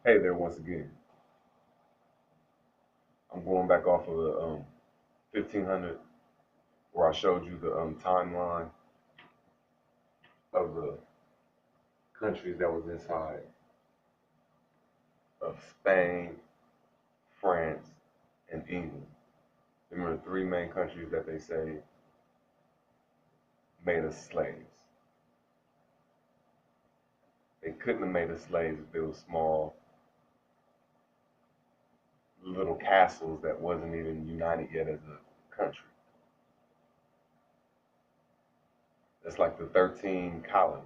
Hey there once again. I'm going back off of the 1500 where I showed you the timeline of the countries that was inside of Spain, France, and England. Them are the three main countries that they say made us slaves. They couldn't have made us slaves if they were small little castles that wasn't even united yet as a country. That's like the 13 colonies.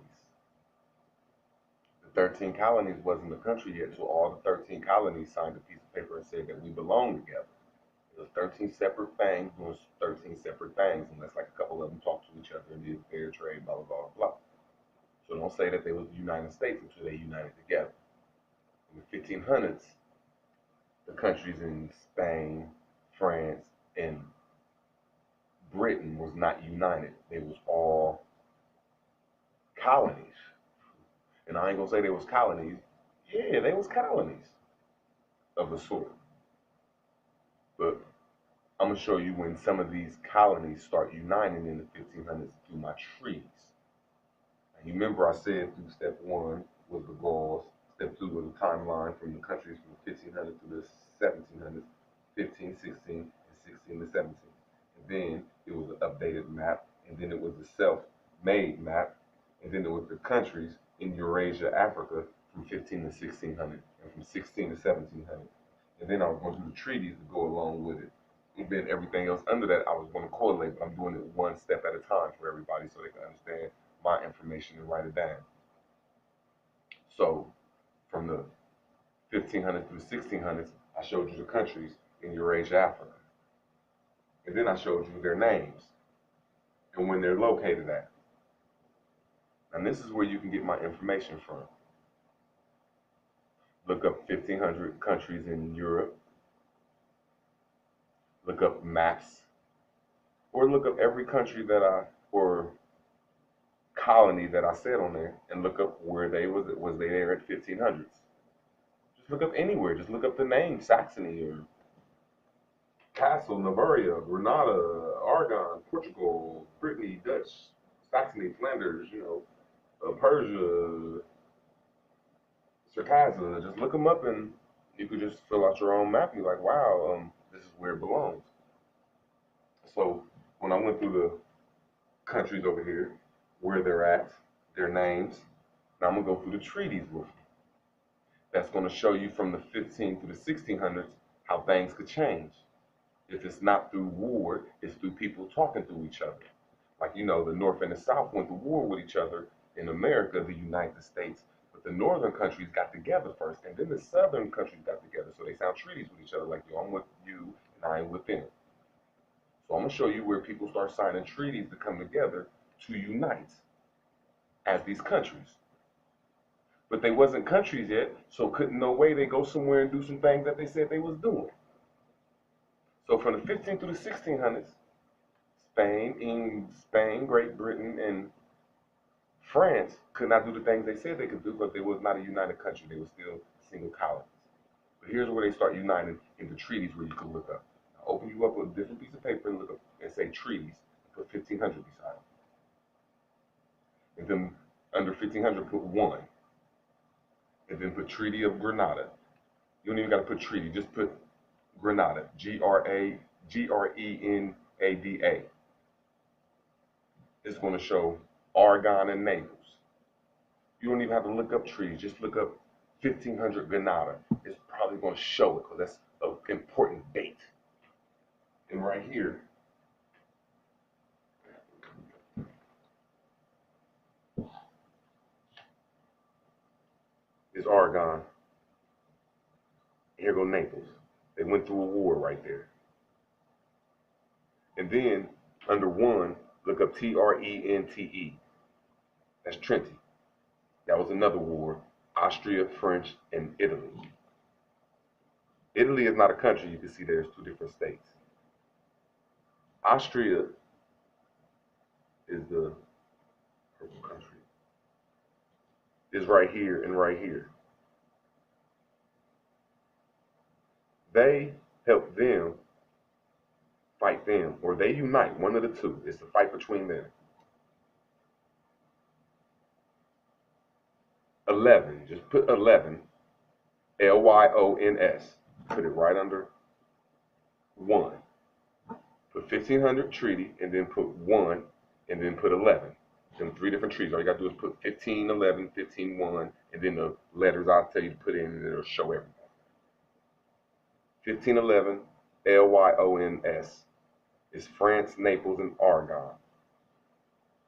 The 13 colonies wasn't a country yet until all the 13 colonies signed a piece of paper and said that we belong together. It was 13 separate things doing 13 separate things, unless like a couple of them talked to each other and did fair trade, blah, blah, blah, blah. So don't say that they was the United States until they united together. In the 1500s, the countries in Spain, France, and Britain was not united. They was all colonies. And I ain't gonna say they was colonies. Yeah, they was colonies of a sort. But I'm gonna show you when some of these colonies start uniting in the 1500s through my treaties. And you remember I said through step one was the Gauls, step two was the timeline from the countries from 1500 to the 1700s, 15, 16, and 16 to 17. And then it was an updated map, and then it was the self-made map, and then it was the countries in Eurasia, Africa from 15 to 1600, and from 16 to 1700. And then I was going to do the treaties to go along with it. And then everything else under that I was going to correlate, but I'm doing it one step at a time for everybody so they can understand my information and write it down. So from the 1500s through the 1600s, I showed you the countries in Eurasia, Africa. And then I showed you their names and when they're located at. And this is where you can get my information from. Look up 1500 countries in Europe. Look up maps. Or look up every country that or colony that I said on there and look up where they was they there at 1500s. Just look up anywhere. Just look up the name Saxony or Castle, Bavaria, Granada, Aragon, Portugal, Brittany, Dutch, Saxony, Flanders, Persia, Circassa. Just look them up and you could just fill out your own map. You're like, wow, this is where it belongs. So when I went through the countries over here, where they're at, their names, now I'm gonna go through the treaties with you. That's gonna show you from the 15 to the 1600s how things could change. If it's not through war, it's through people talking to each other. Like, the North and the South went to war with each other in America, the United States. But the northern countries got together first, and then the southern countries got together. So they signed treaties with each other, like, yo, I'm with you, and I'm with them. So I'm going to show you where people start signing treaties to come together to unite as these countries. But they wasn't countries yet, so couldn't no way they go somewhere and do some things that they said they was doing. So from the 15th to the 1600s, Spain, Great Britain, and France could not do the things they said they could do because they was not a united country. They were still single colonies. But here's where they start uniting in the treaties where you can look up. I'll open you up with a different piece of paper and look up and say treaties. Put 1500 beside it. And then under 1500 put 1. And then put Treaty of Granada. You don't even got to put treaty. Just put Grenada. Grenada. It's going to show Aragon and Naples. You don't even have to look up trees. Just look up 1500 Granada. It's probably going to show it because that's an important date. And right here is Aragon. Here go Naples. They went through a war right there. And then under 1, look up Trente. That's Trente. That was another war. Austria, French, and Italy. Italy is not a country. You can see there's 2 different states. Austria is the purple country. Is right here and right here. They help them fight them, or they unite. One of the two. It's the fight between them. 11. Just put 11. Lyons. Put it right under 1. Put 1500 treaty, and then put 1, and then put 11. Them 3 different treaties. All you got to do is put 15, 11, 15, 1, and then the letters I'll tell you to put in, and it'll show everything. 1511, Lyons, is France, Naples, and Aragon.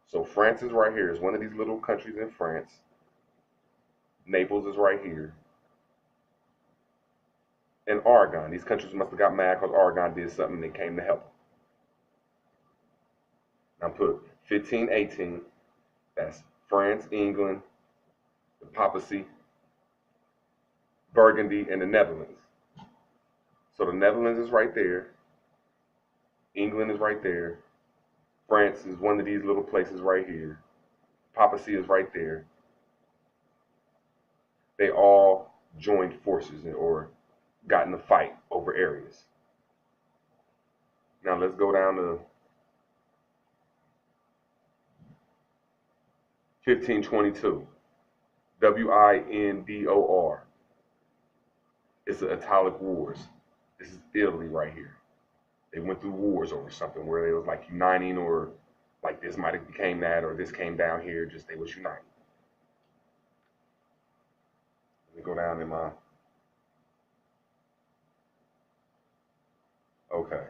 So France is right here. It's one of these little countries in France. Naples is right here. And Aragon. These countries must have got mad because Aragon did something and they came to help them. Now put 1518. That's France, England, the Papacy, Burgundy, and the Netherlands. So the Netherlands is right there. England is right there. France is one of these little places right here. Papacy is right there. They all joined forces or got in a fight over areas. Now let's go down to 1522. Windor. It's the Italic Wars. This is Italy right here. They went through wars over something where they was like uniting, or like this might have became that, or this came down here, just they was uniting. Let me go down in my, okay.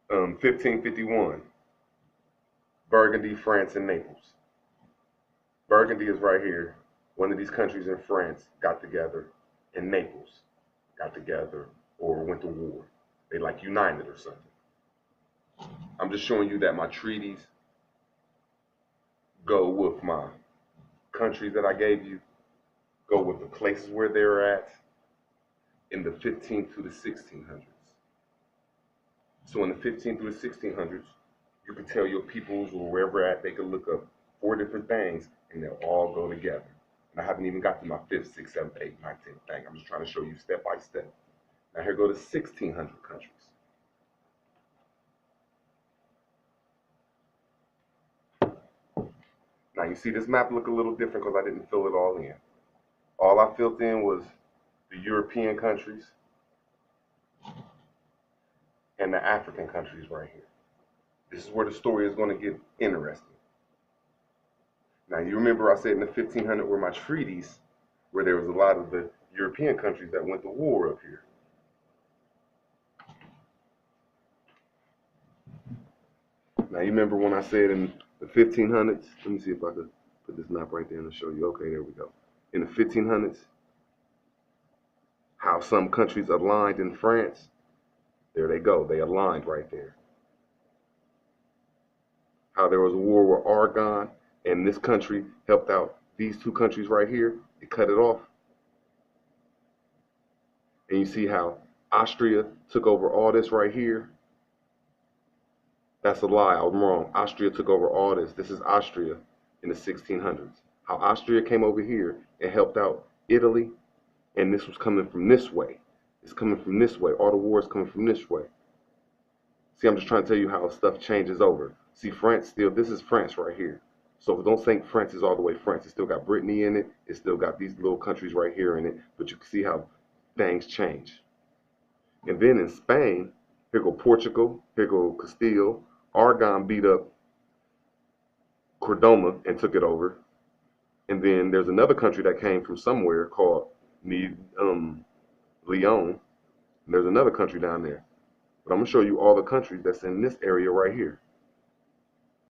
1551, Burgundy, France, and Naples. Burgundy is right here. One of these countries in France got together, and Naples got together or went to war. They like united or something. I'm just showing you that my treaties go with my countries that I gave you, go with the places where they're at in the 15th to the 1600s. So in the 15th through the 1600s, you can tell your peoples or wherever at, they can look up 4 different things and they'll all go together. And I haven't even got to my 5th, 6th, 7th, 8th, 9th, 10th thing. I'm just trying to show you step by step. Now here go the 1600 countries. Now you see this map look a little different because I didn't fill it all in. All I filled in was the European countries and the African countries right here. This is where the story is going to get interesting. Now you remember I said in the 1500 were my treaties, where there was a lot of the European countries that went to war up here. Now you remember when I said in the 1500s, let me see if I could put this map right there and show you. Okay, there we go. In the 1500s, how some countries aligned in France, there they go, they aligned right there. How there was a war with Aragon, and this country helped out these 2 countries right here, it cut it off. And you see how Austria took over all this right here. That's a lie, I'm wrong. Austria took over all this. This is Austria in the 1600s. How Austria came over here and helped out Italy, and this was coming from this way. It's coming from this way. All the wars coming from this way. See, I'm just trying to tell you how stuff changes over. See, France still, this is France right here. So don't think France is all the way France. It still got Brittany in it. It still got these little countries right here in it. But you can see how things change. And then in Spain, here go Portugal, here go Castile. Aragon beat up Cordoba and took it over. And then there's another country that came from somewhere called Leon. And there's another country down there. But I'm going to show you all the countries that's in this area right here.